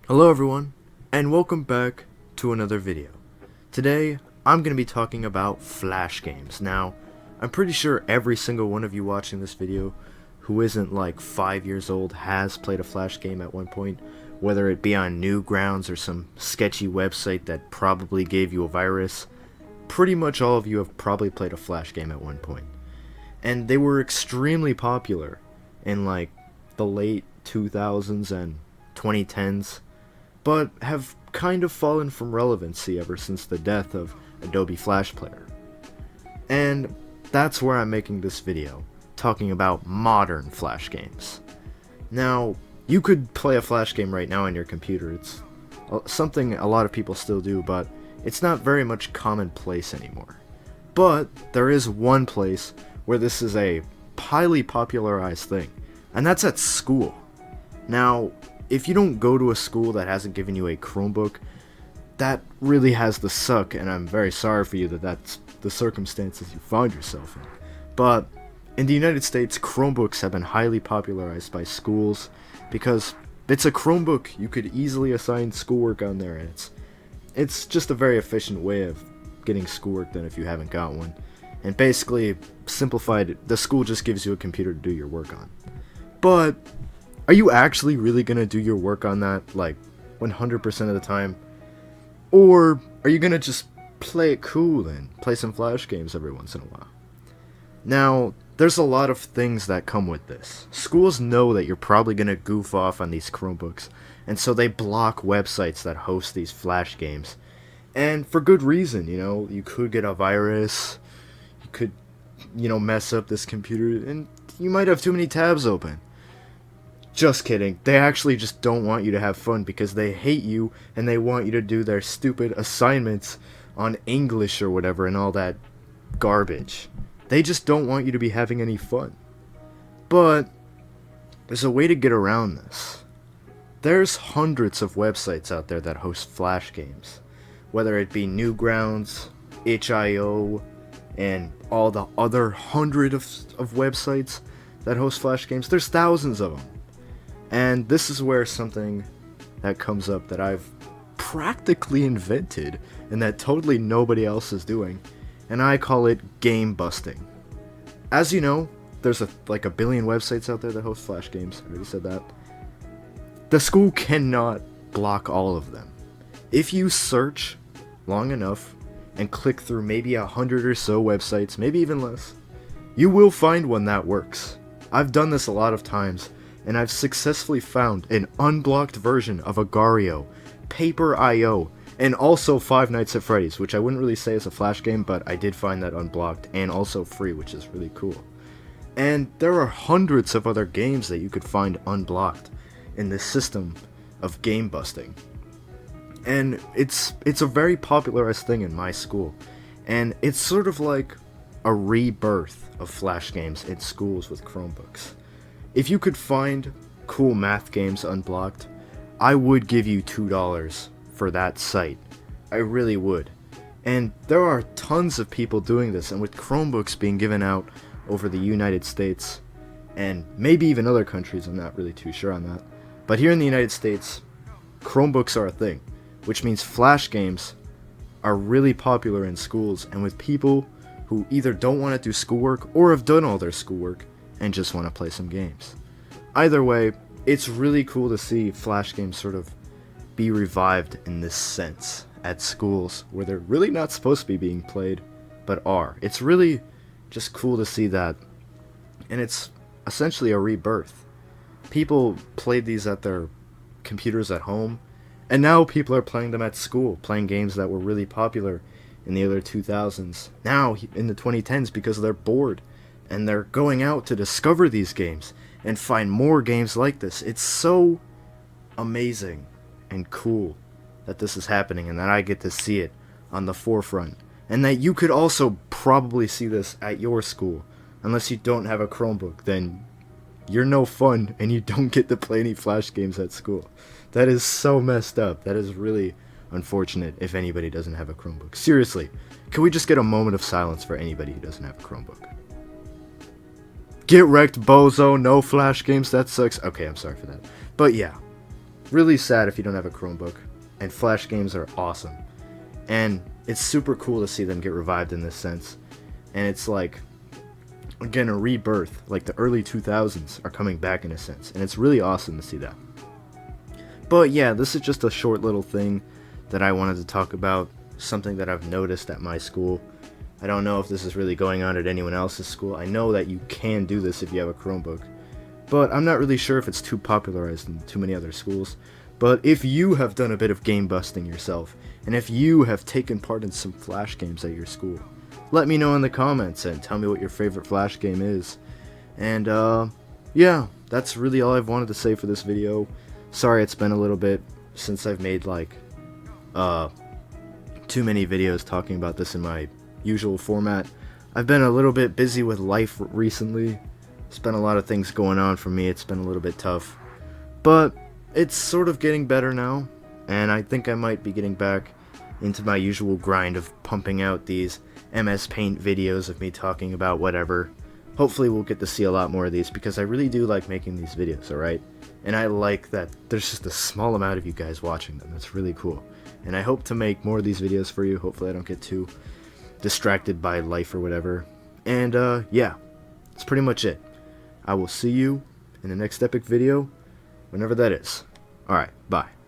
Hello everyone, and welcome back to another video. Today, I'm going to be talking about Flash games. Now, I'm pretty sure every single one of you watching this video who isn't like 5 years old has played a Flash game at one point, whether it be on Newgrounds or some sketchy website that probably gave you a virus. Pretty much all of you have probably played a Flash game at one point. And they were extremely popular in like the late 2000s and 2010s. But have kind of fallen from relevancy ever since the death of Adobe Flash Player. And that's where I'm making this video, talking about modern Flash games. Now, you could play a Flash game right now on your computer. It's something a lot of people still do, but it's not very much commonplace anymore. But there is one place where this is a highly popularized thing, and that's at school. Now, if you don't go to a school that hasn't given you a Chromebook, that really has to suck, and I'm very sorry for you that that's the circumstances you find yourself in. But in the United States, Chromebooks have been highly popularized by schools because it's a Chromebook. You could easily assign schoolwork on there, and it's just a very efficient way of getting schoolwork done if you haven't got one. And basically, simplified, the school just gives you a computer to do your work on. But are you actually really going to do your work on that, like, 100% of the time? Or are you going to just play it cool and play some Flash games every once in a while? Now, there's a lot of things that come with this. Schools know that you're probably going to goof off on these Chromebooks, and so they block websites that host these Flash games. And for good reason, you could get a virus, you could, mess up this computer, and you might have too many tabs open. Just kidding. They actually just don't want you to have fun because they hate you and they want you to do their stupid assignments on English or whatever and all that garbage. They just don't want you to be having any fun. But there's a way to get around this. There's hundreds of websites out there that host Flash games, whether it be Newgrounds, itch.io, and all the other hundred of websites that host Flash games. There's thousands of them. And this is where something that comes up that I've practically invented and that totally nobody else is doing, and I call it game busting. As you know, there's like a billion websites out there that host Flash games. I already said that. The school cannot block all of them. If you search long enough and click through maybe 100 or so websites, maybe even less, you will find one that works. I've done this a lot of times, and I've successfully found an unblocked version of Agario, Paper.io, and also Five Nights at Freddy's, which I wouldn't really say is a Flash game, but I did find that unblocked and also free, which is really cool. And there are hundreds of other games that you could find unblocked in this system of game busting. And it's a very popularized thing in my school, and it's sort of like a rebirth of Flash games in schools with Chromebooks. If you could find cool math games unblocked, I would give you $2 for that site. I really would. And there are tons of people doing this, and with Chromebooks being given out over the United States, and maybe even other countries, I'm not really too sure on that. But here in the United States, Chromebooks are a thing, which means Flash games are really popular in schools, and with people who either don't want to do schoolwork or have done all their schoolwork and just want to play some games. Either way, it's really cool to see Flash games sort of be revived in this sense at schools where they're really not supposed to be being played, but are. It's really just cool to see that, and it's essentially a rebirth. People played these at their computers at home, and now people are playing them at school, playing games that were really popular in the early 2000s, now in the 2010s because they're bored. And they're going out to discover these games and find more games like this. It's so amazing and cool that this is happening and that I get to see it on the forefront. And that you could also probably see this at your school. Unless you don't have a Chromebook, then you're no fun and you don't get to play any Flash games at school. That is so messed up. That is really unfortunate if anybody doesn't have a Chromebook. Seriously, can we just get a moment of silence for anybody who doesn't have a Chromebook? Get wrecked, bozo. No Flash games. That sucks. Okay, I'm sorry for that. But yeah, really sad if you don't have a Chromebook. And Flash games are awesome. And it's super cool to see them get revived in this sense. And it's like, again, a rebirth. Like the early 2000s are coming back in a sense. And it's really awesome to see that. But yeah, this is just a short little thing that I wanted to talk about. Something that I've noticed at my school. I don't know if this is really going on at anyone else's school. I know that you can do this if you have a Chromebook. But I'm not really sure if it's too popularized in too many other schools. But if you have done a bit of game busting yourself, and if you have taken part in some Flash games at your school, let me know in the comments and tell me what your favorite Flash game is. And yeah, that's really all I've wanted to say for this video. Sorry it's been a little bit since I've made like too many videos talking about this in my usual format. I've been a little bit busy with life recently. There's been a lot of things going on for me. It's been a little bit tough. But it's sort of getting better now. And I think I might be getting back into my usual grind of pumping out these MS Paint videos of me talking about whatever. Hopefully we'll get to see a lot more of these because I really do like making these videos, alright? And I like that there's just a small amount of you guys watching them. That's really cool. And I hope to make more of these videos for you. Hopefully I don't get too distracted by life or whatever. And yeah, that's pretty much it. I will see you in the next epic video, whenever that is. Alright, bye.